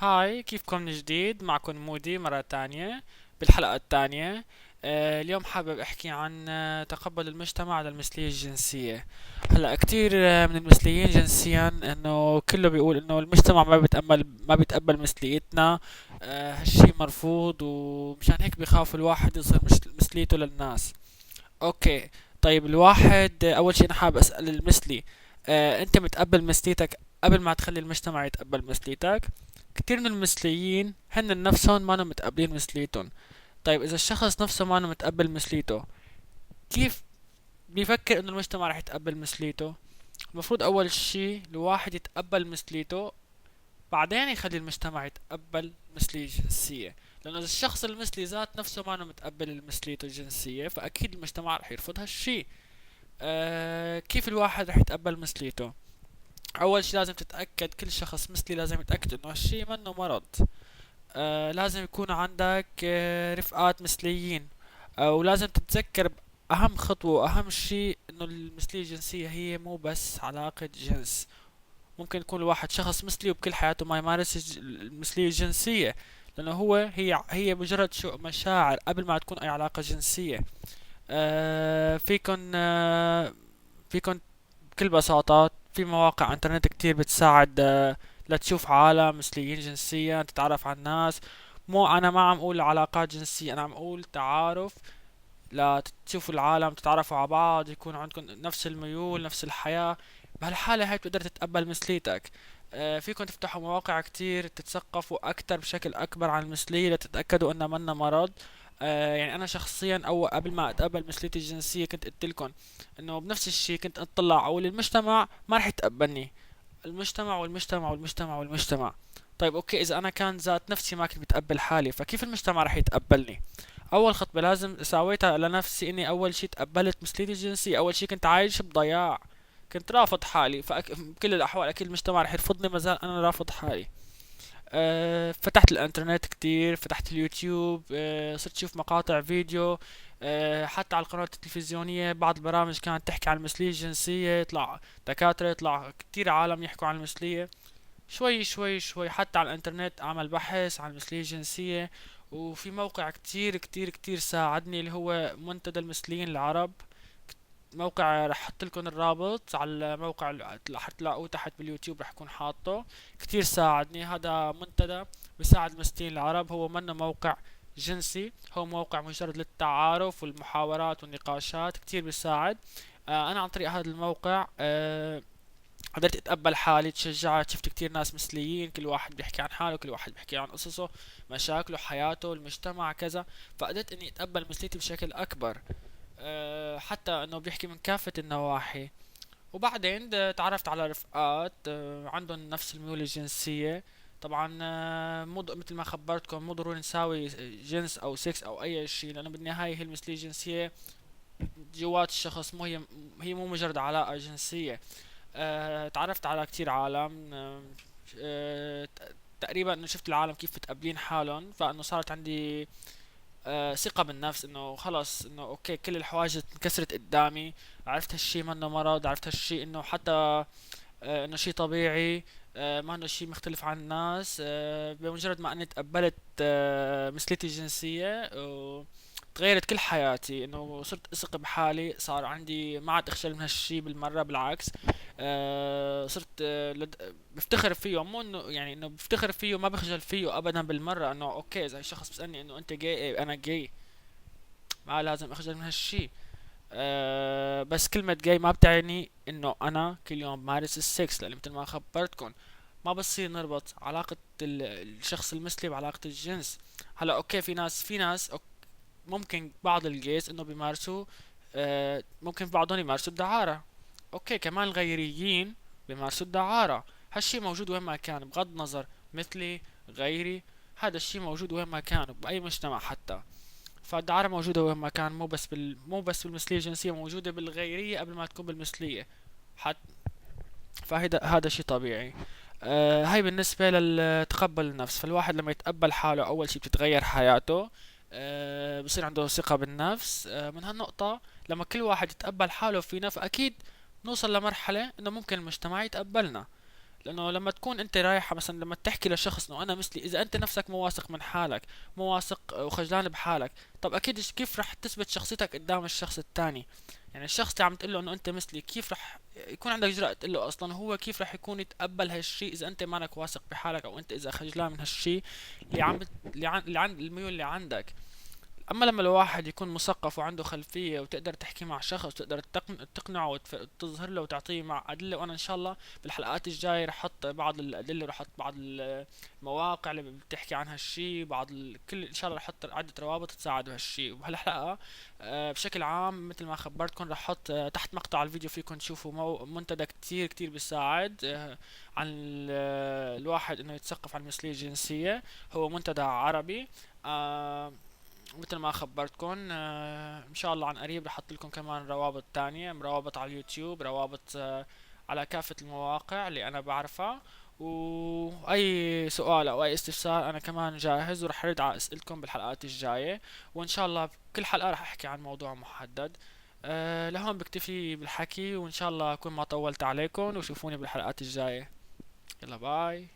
هاي، كيفكم من جديد؟ معكم مودي مرة تانية بالحلقة التانية. اليوم حابب احكي عن تقبل المجتمع للمثلية الجنسية. هلا كتير من المثليين جنسيا انه كله بيقول انه المجتمع ما بيتقبل مثليتنا. هالشي مرفوض، ومشان هيك بيخاف الواحد يظهر مثليته للناس. اوكي. طيب الواحد اول شيء انا حابب اسأل المثلي، انت متقبل مثليتك قبل ما تخلي المجتمع يتقبل مثليتك؟ كتير من المثليين هن نفسهم ما متقبلين مثليتهم. طيب اذا الشخص نفسه ما متقبل مثليته، كيف بيفكر انه المجتمع رح يتقبل مثليته؟ المفروض اول شيء الواحد يتقبل مثليته، بعدين يخلي المجتمع يتقبل مثلية جنسية. لأنه إذا الشخص المثلي ذات نفسه ما متقبل مثليته الجنسية، فأكيد المجتمع رح يرفض هالشي. كيف الواحد رح يتقبل مثليته؟ أول شي لازم تتأكد، كل شخص مثلي لازم يتأكد إنه هالشي منه مرض. لازم يكون عندك رفقات مثليين. ولازم تتذكر أهم خطوة وأهم شيء إنه المثلية الجنسية هي مو بس علاقة جنس. ممكن يكون الواحد شخص مثلي وبكل حياته ما يمارس المثلية الجنسية، لأنه هي مجرد شو مشاعر قبل ما تكون أي علاقة جنسية. فيكن بكل بساطة في مواقع انترنت كتير بتساعد لتشوف عالم مثليين جنسيا، تتعرف على الناس. مو انا ما عم اقول علاقات جنسية، انا عم اقول تعارف. لا تشوفوا العالم، تتعرفوا على بعض، يكون عندكم نفس الميول نفس الحياة. بهالحالة هاي بتقدر تتقبل مثليتك. فيكم تفتحوا مواقع كتير تتثقفوا أكتر بشكل أكبر عن المثلية لتتأكدوا إنها منا مرض. يعني أنا شخصيا أول قبل ما أتقبل مثليتي الجنسية كنت قلت لكم إنه بنفس الشيء كنت أطلع أقول المجتمع ما رح يتقبلني. المجتمع والمجتمع والمجتمع والمجتمع. طيب أوكي، إذا أنا كان ذات نفسي ما كنت متقبل حالي، فكيف المجتمع رح يتقبلني؟ اول خطوه لازم سويتها لنفسي اني اول شي تقبلت مثليتي الجنسيه. اول شي كنت عايش بضياع، كنت رافض حالي، بكل الاحوال اكيد المجتمع رح يرفضني، ما زال انا رافض حالي. فتحت الانترنت كتير، فتحت اليوتيوب، صرت اشوف مقاطع فيديو. حتى على القنوات التلفزيونية بعض البرامج كانت تحكي عن المثلية الجنسية، يطلع دكاترة، يطلع كتير عالم يحكوا عن المثلية. شوي شوي شوي حتى على الانترنت اعمل بحث عن المثلية الجنسية. وفي موقع كتير كتير كتير ساعدني اللي هو منتدى المثليين العرب. موقع رح احط لكم الرابط على الموقع اللي رح تلاقوه تحت باليوتيوب، رح اكون حاطه. كتير ساعدني هذا منتدى، بيساعد المثليين العرب. هو منه موقع جنسي، هو موقع مجرد للتعارف والمحاورات والنقاشات، كتير بيساعد. انا عن طريق هذا الموقع قدرت اتقبل حالي، تشجعت، شفت كتير ناس مثليين، كل واحد بيحكي عن حاله، كل واحد بيحكي عن قصصه، مشاكله، حياته، المجتمع، كذا. فقدرت اني اتقبل مثليتي بشكل اكبر. حتى انه بيحكي من كافة النواحي. وبعدين تعرفت على رفقات عندهم نفس الميول الجنسية. طبعا مثل ما خبرتكم مو ضروري نساوي جنس او سكس او اي شيء، لانه بالنهاية هي المثلية الجنسية جوات الشخص، هي مو مجرد علاقة جنسية. تعرفت على كتير عالم. آه، تقريبا انه شفت العالم كيف متقبلين حالهم، فانه صارت عندي ثقة بالنفس، انه خلص انه اوكي كل الحواجز انكسرت قدامي. عرفت هالشي منه مرض، عرفت هالشي انه حتى انه شي طبيعي. ما انه شي مختلف عن الناس. بمجرد ما اني تقبلت مثليتي الجنسية، تغيرت كل حياتي، انه صرت اثق بحالي، صار عندي ما عاد اخجل من هالشي بالمرة، بالعكس. صرت بفتخر فيه، مو انه يعني انه بفتخر فيه، ما بخجل فيه ابدا بالمرة. انه اوكي اذا الشخص بيسألني انه انت جاي، إيه انا جاي، ما لازم اخجل من هالشي. بس كلمة جاي ما بتعني انه انا كل يوم بمارس السكس، لان مثل ما خبرتكم ما بصير نربط علاقة الشخص المثلي بعلاقة الجنس. هلا اوكي، في ناس ممكن بعض الجيز انه بيمارسوا، ممكن بعضهم يمارسوا الدعارة. اوكي، كمان الغيريين بيمارسوا الدعارة. هالشي موجود وين ما كان بغض النظر مثلي غيري. هذا الشي موجود وين ما كان بأي مجتمع حتى. فالدعارة موجودة وين ما كان، مو بس بالمثلية الجنسية، موجودة بالغيرية قبل ما تكون بالمثلية. حت هذا شيء طبيعي. هاي بالنسبة لتقبل النفس. فالواحد لما يتقبل حاله أول شيء بتتغير حياته. بصير عنده ثقة بالنفس. من هالنقطة لما كل واحد يتقبل حاله فينا، فأكيد نوصل لمرحلة إنه ممكن المجتمع يتقبلنا. لانه لما تكون انت رايح مثلا لما تحكي لشخص انه انا مثلي، اذا انت نفسك مو واثق من حالك، مو واثق وخجلان بحالك، طب اكيد كيف رح تثبت شخصيتك قدام الشخص التاني؟ يعني الشخص اللي عم تقول له انه انت مثلي، كيف رح يكون عندك جرأة تقول له اصلا؟ هو كيف رح يكون يتقبل هالشيء اذا انت مانك واثق بحالك، او انت اذا خجلان من هالشيء اللي عم اللي عند الميول اللي عندك؟ اما لما الواحد يكون مثقف وعنده خلفية وتقدر تحكي مع شخص وتقدر تقنعه وتظهر له وتعطيه مع ادلة، وانا ان شاء الله بالحلقات الجاية رح احط بعض الادلة، ورح احط بعض المواقع اللي بتحكي عن هالشي، كل ان شاء الله رح احط عدة روابط تساعد بهالشي. وبهالحلقة بشكل عام مثل ما خبرتكم رح احط تحت مقطع الفيديو فيكم تشوفوا منتدى كتير كتير بيساعد عن الواحد انه يتثقف عن المثلية الجنسية. هو منتدى عربي. آه، مثل ما خبرتكم ان شاء الله عن قريب رح احط لكم كمان روابط تانية، روابط على اليوتيوب، روابط على كافة المواقع اللي انا بعرفها. واي سؤال او اي استفسار انا كمان جاهز، ورح ارد على اسئلتكم بالحلقات الجاية. وان شاء الله بكل حلقة رح احكي عن موضوع محدد. لهون بكتفي بالحكي، وان شاء الله اكون ما طولت عليكم، وشوفوني بالحلقات الجاية. يلا باي.